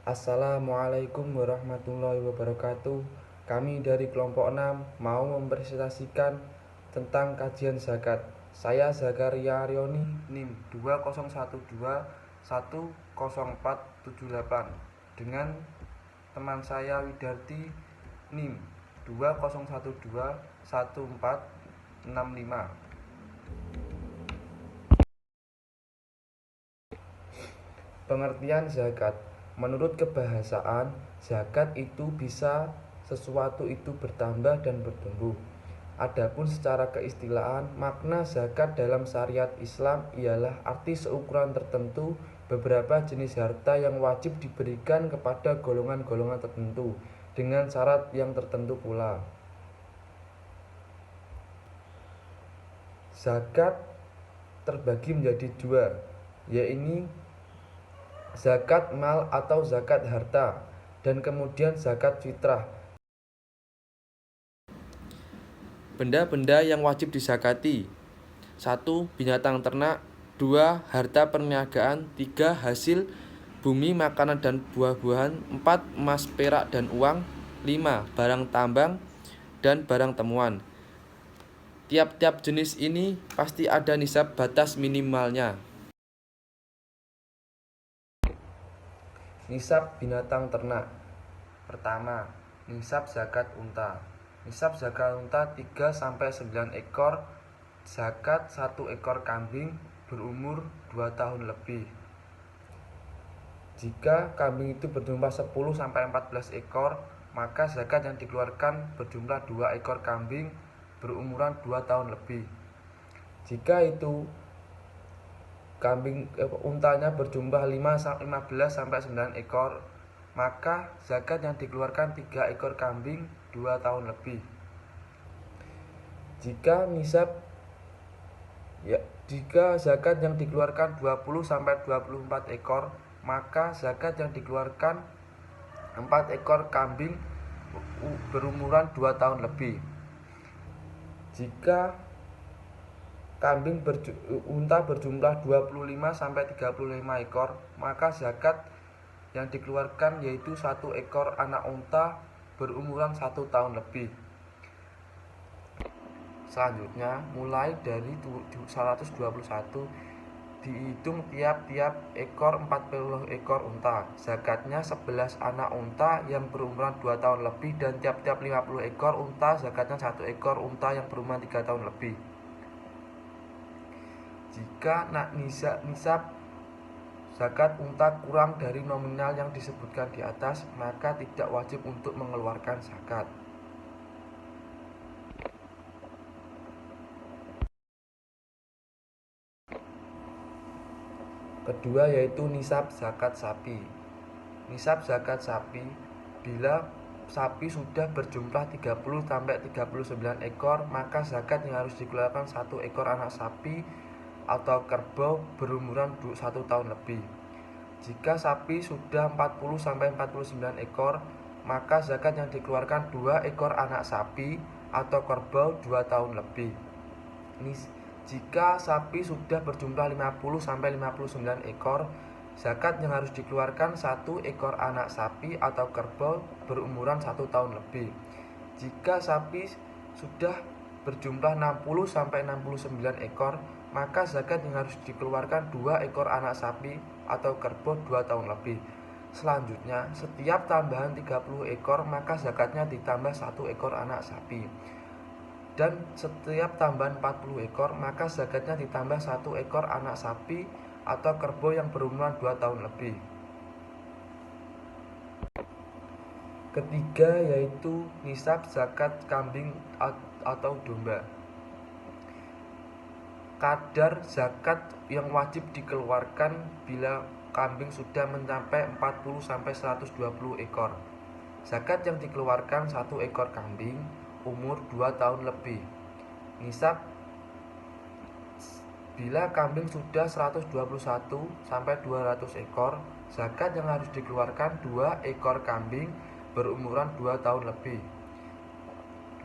Assalamualaikum warahmatullahi wabarakatuh. Kami dari kelompok 6 mau mempresentasikan tentang kajian zakat. Saya Zakaria Rioni, NIM 201210410478 dengan teman saya Widarti, NIM 20121465. Pengertian zakat. Menurut kebahasaan, zakat itu bisa sesuatu itu bertambah dan bertumbuh. Adapun secara keistilahan, makna zakat dalam syariat Islam ialah arti seukuran tertentu beberapa jenis harta yang wajib diberikan kepada golongan-golongan tertentu dengan syarat yang tertentu pula. Zakat terbagi menjadi dua, yaitu zakat mal atau zakat harta, dan kemudian zakat fitrah. Benda-benda yang wajib dizakati: 1. Binatang ternak. 2. Harta perniagaan. 3. Hasil bumi, makanan dan buah-buahan. 4. Emas, perak, dan uang. 5. Barang tambang dan barang temuan. Tiap-tiap jenis ini pasti ada nisab batas minimalnya. Nisab binatang ternak. Pertama, nisab zakat unta. Nisab zakat unta 3-9 ekor, zakat 1 ekor kambing berumur 2 tahun lebih. Jika kambing itu berjumlah 10-14 ekor, maka zakat yang dikeluarkan berjumlah 2 ekor kambing berumuran 2 tahun lebih. Jika itu untanya berjumlah 15-9 ekor, maka zakat yang dikeluarkan 3 ekor kambing 2 tahun lebih. Jika zakat yang dikeluarkan 20-24 ekor, maka zakat yang dikeluarkan 4 ekor kambing berumuran 2 tahun lebih. Jika unta berjumlah 25-35 ekor, maka zakat yang dikeluarkan yaitu 1 ekor anak unta berumuran 1 tahun lebih. Selanjutnya, mulai dari 121 dihitung tiap-tiap ekor 40 ekor unta. Zakatnya 11 anak unta yang berumuran 2 tahun lebih, dan tiap-tiap 50 ekor unta zakatnya 1 ekor unta yang berumuran 3 tahun lebih. Jika nisab zakat unta kurang dari nominal yang disebutkan di atas, maka tidak wajib untuk mengeluarkan zakat. Kedua yaitu nisab zakat sapi. Nisab zakat sapi, bila sapi sudah berjumlah 30-39 ekor, maka zakat yang harus dikeluarkan 1 ekor anak sapi atau kerbau berumuran 1 tahun lebih. Jika sapi sudah 40-49 ekor, maka zakat yang dikeluarkan 2 ekor anak sapi atau kerbau 2 tahun lebih. Jika sapi sudah berjumlah 50-59 ekor, zakat yang harus dikeluarkan 1 ekor anak sapi atau kerbau berumuran 1 tahun lebih. Jika sapi sudah berjumlah 60-69 ekor, maka zakat yang harus dikeluarkan 2 ekor anak sapi atau kerbau 2 tahun lebih. Selanjutnya, setiap tambahan 30 ekor, maka zakatnya ditambah 1 ekor anak sapi. Dan setiap tambahan 40 ekor, maka zakatnya ditambah 1 ekor anak sapi atau kerbau yang berumuran 2 tahun lebih. Ketiga yaitu nisab zakat kambing atau domba. Kadar zakat yang wajib dikeluarkan bila kambing sudah mencapai 40-120 ekor. Zakat yang dikeluarkan 1 ekor kambing umur 2 tahun lebih. Nisab bila kambing sudah 121-200 ekor, zakat yang harus dikeluarkan 2 ekor kambing berumuran 2 tahun lebih.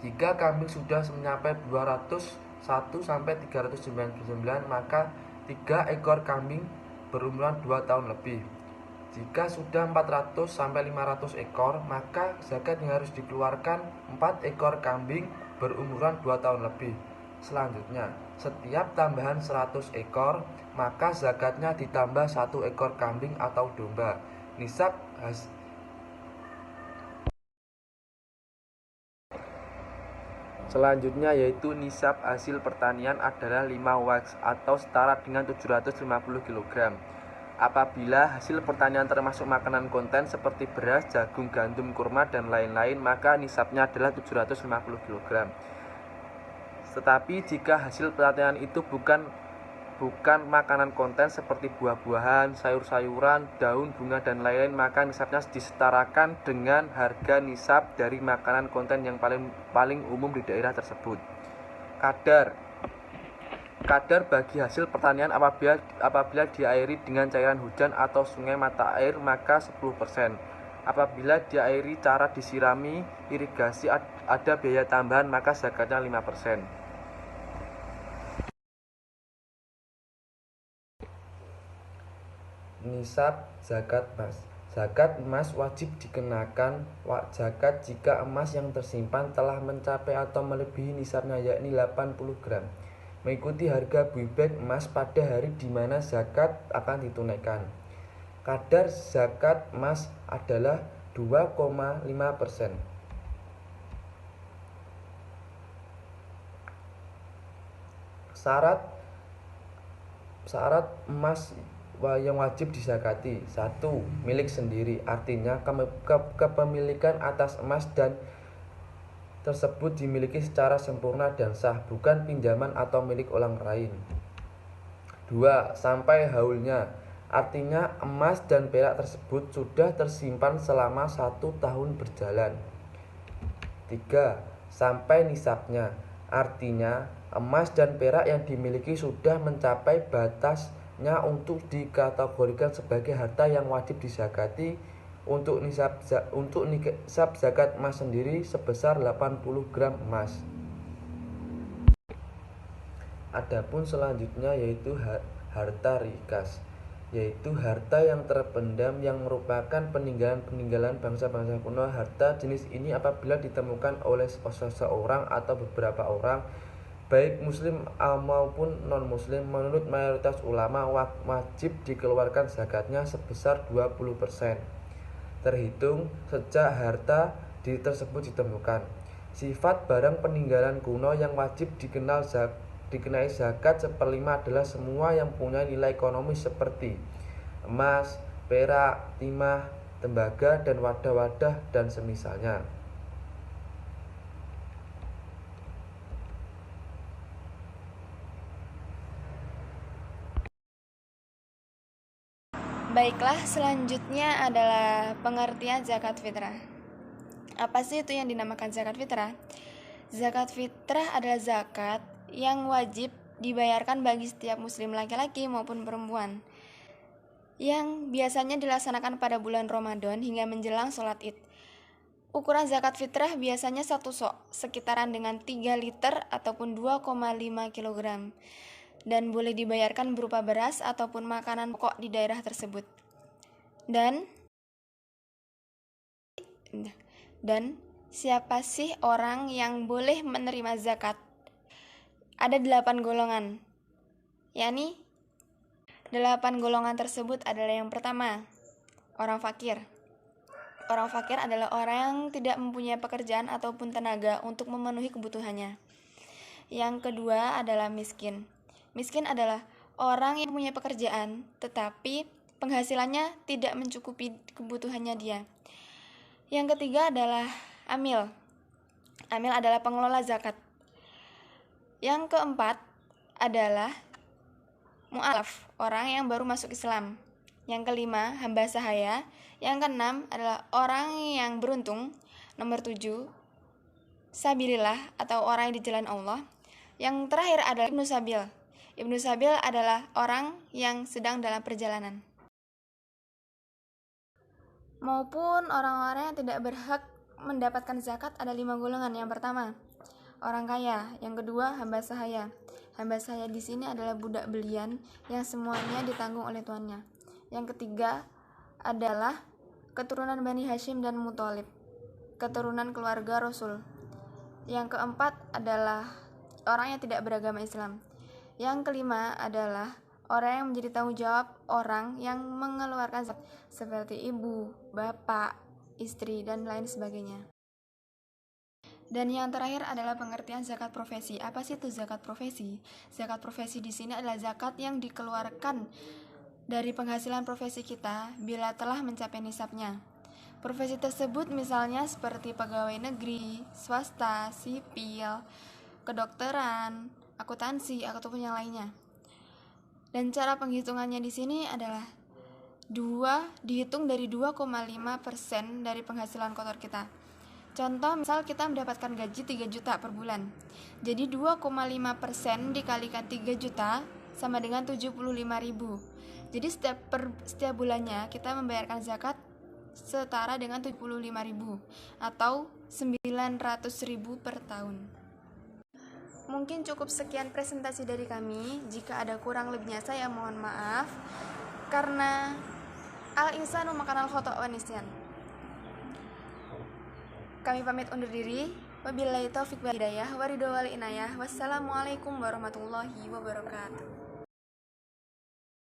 Jika kambing sudah mencapai 201-399, maka 3 ekor kambing berumuran 2 tahun lebih. Jika sudah 400-500 ekor, maka zakat yang harus dikeluarkan 4 ekor kambing berumuran 2 tahun lebih. Selanjutnya, setiap tambahan 100 ekor, maka zakatnya ditambah 1 ekor kambing atau domba. Selanjutnya yaitu nisab hasil pertanian adalah 5 waks atau setara dengan 750 kg. Apabila hasil pertanian termasuk makanan konten seperti beras, jagung, gandum, kurma, dan lain-lain, maka nisabnya adalah 750 kg. Tetapi jika hasil pertanian itu bukan makanan konten seperti buah-buahan, sayur-sayuran, daun, bunga, dan lain-lain, maka nisabnya disetarakan dengan harga nisab dari makanan konten yang paling umum di daerah tersebut. Kadar bagi hasil pertanian apabila diairi dengan cairan hujan atau sungai mata air, maka 10%. Apabila diairi cara disirami irigasi ada biaya tambahan, maka zakatnya 5%. Nisab zakat emas. Zakat emas wajib dikenakan zakat jika emas yang tersimpan telah mencapai atau melebihi nisabnya, yakni 80 gram. Mengikuti harga buy bag emas pada hari di mana zakat akan ditunaikan. Kadar zakat emas adalah 2,5%. Syarat emas yang wajib dizakati. 1. Milik sendiri, artinya kepemilikan atas emas dan tersebut dimiliki secara sempurna dan sah, bukan pinjaman atau milik orang lain. 2. Sampai haulnya, artinya emas dan perak tersebut sudah tersimpan selama 1 tahun berjalan. 3. Sampai nisabnya, artinya emas dan perak yang dimiliki sudah mencapai batasnya untuk dikategorikan sebagai harta yang wajib dizakati. Untuk nisab zakat emas sendiri sebesar 80 gram emas. Adapun selanjutnya yaitu harta rikas, yaitu harta yang terpendam yang merupakan peninggalan bangsa-bangsa kuno. Harta jenis ini apabila ditemukan oleh seseorang atau beberapa orang, baik muslim maupun non-muslim, menurut mayoritas ulama wajib dikeluarkan zakatnya sebesar 20%, terhitung sejak harta tersebut ditemukan. Sifat barang peninggalan kuno yang wajib dikenai zakat 1/5 adalah semua yang punya nilai ekonomis seperti emas, perak, timah, tembaga, dan wadah-wadah dan semisalnya. Baiklah, selanjutnya adalah pengertian zakat fitrah. Apa sih itu yang dinamakan zakat fitrah? Zakat fitrah adalah zakat yang wajib dibayarkan bagi setiap muslim laki-laki maupun perempuan, yang biasanya dilaksanakan pada bulan Ramadan hingga menjelang sholat Id. Ukuran zakat fitrah biasanya 1 sok, sekitaran dengan 3 liter ataupun 2,5 kg. Dan boleh dibayarkan berupa beras ataupun makanan pokok di daerah tersebut. Dan siapa sih orang yang boleh menerima zakat? Ada 8 golongan, yakni 8 golongan tersebut adalah: yang pertama, orang fakir. Orang fakir adalah orang yang tidak mempunyai pekerjaan ataupun tenaga untuk memenuhi kebutuhannya. Yang kedua adalah miskin. Miskin adalah orang yang punya pekerjaan tetapi penghasilannya tidak mencukupi kebutuhannya dia. Yang ketiga adalah amil. Amil adalah pengelola zakat. Yang keempat adalah mu'alaf, orang yang baru masuk Islam. Yang kelima, hamba sahaya. Yang keenam adalah orang yang beruntung. Nomor 7, sabilillah atau orang yang di jalan Allah. Yang terakhir adalah ibnu sabil. Ibnu sabil adalah orang yang sedang dalam perjalanan. Maupun orang-orang yang tidak berhak mendapatkan zakat ada 5 golongan. Yang pertama, orang kaya. Yang kedua, hamba sahaya. Hamba sahaya di sini adalah budak belian yang semuanya ditanggung oleh tuannya. Yang ketiga, adalah keturunan Bani Hashim dan Muthalib, keturunan keluarga Rasul. Yang keempat adalah orang yang tidak beragama Islam. Yang kelima adalah orang yang menjadi tanggung jawab orang yang mengeluarkan zakat, seperti ibu, bapak, istri, dan lain sebagainya. Dan yang terakhir adalah pengertian zakat profesi. Apa sih itu zakat profesi? Zakat profesi di sini adalah zakat yang dikeluarkan dari penghasilan profesi kita bila telah mencapai nisabnya. Profesi tersebut misalnya seperti pegawai negeri, swasta, sipil, kedokteran, akuntansi, ataupun yang lainnya. Dan cara penghitungannya di sini adalah dihitung dari 2,5% dari penghasilan kotor kita. Contoh, misal kita mendapatkan gaji 3 juta per bulan. Jadi 2,5% dikalikan 3 juta sama dengan 75.000. Jadi setiap bulannya kita membayarkan zakat setara dengan 75.000 atau 900.000 per tahun. Mungkin cukup sekian presentasi dari kami. Jika ada kurang lebihnya saya mohon maaf. Karena al-insanu makanal khata' wa nisyan. Kami pamit undur diri. Wabillahi taufiq wal hidayah, waridho wal inayah. Wassalamualaikum warahmatullahi wabarakatuh.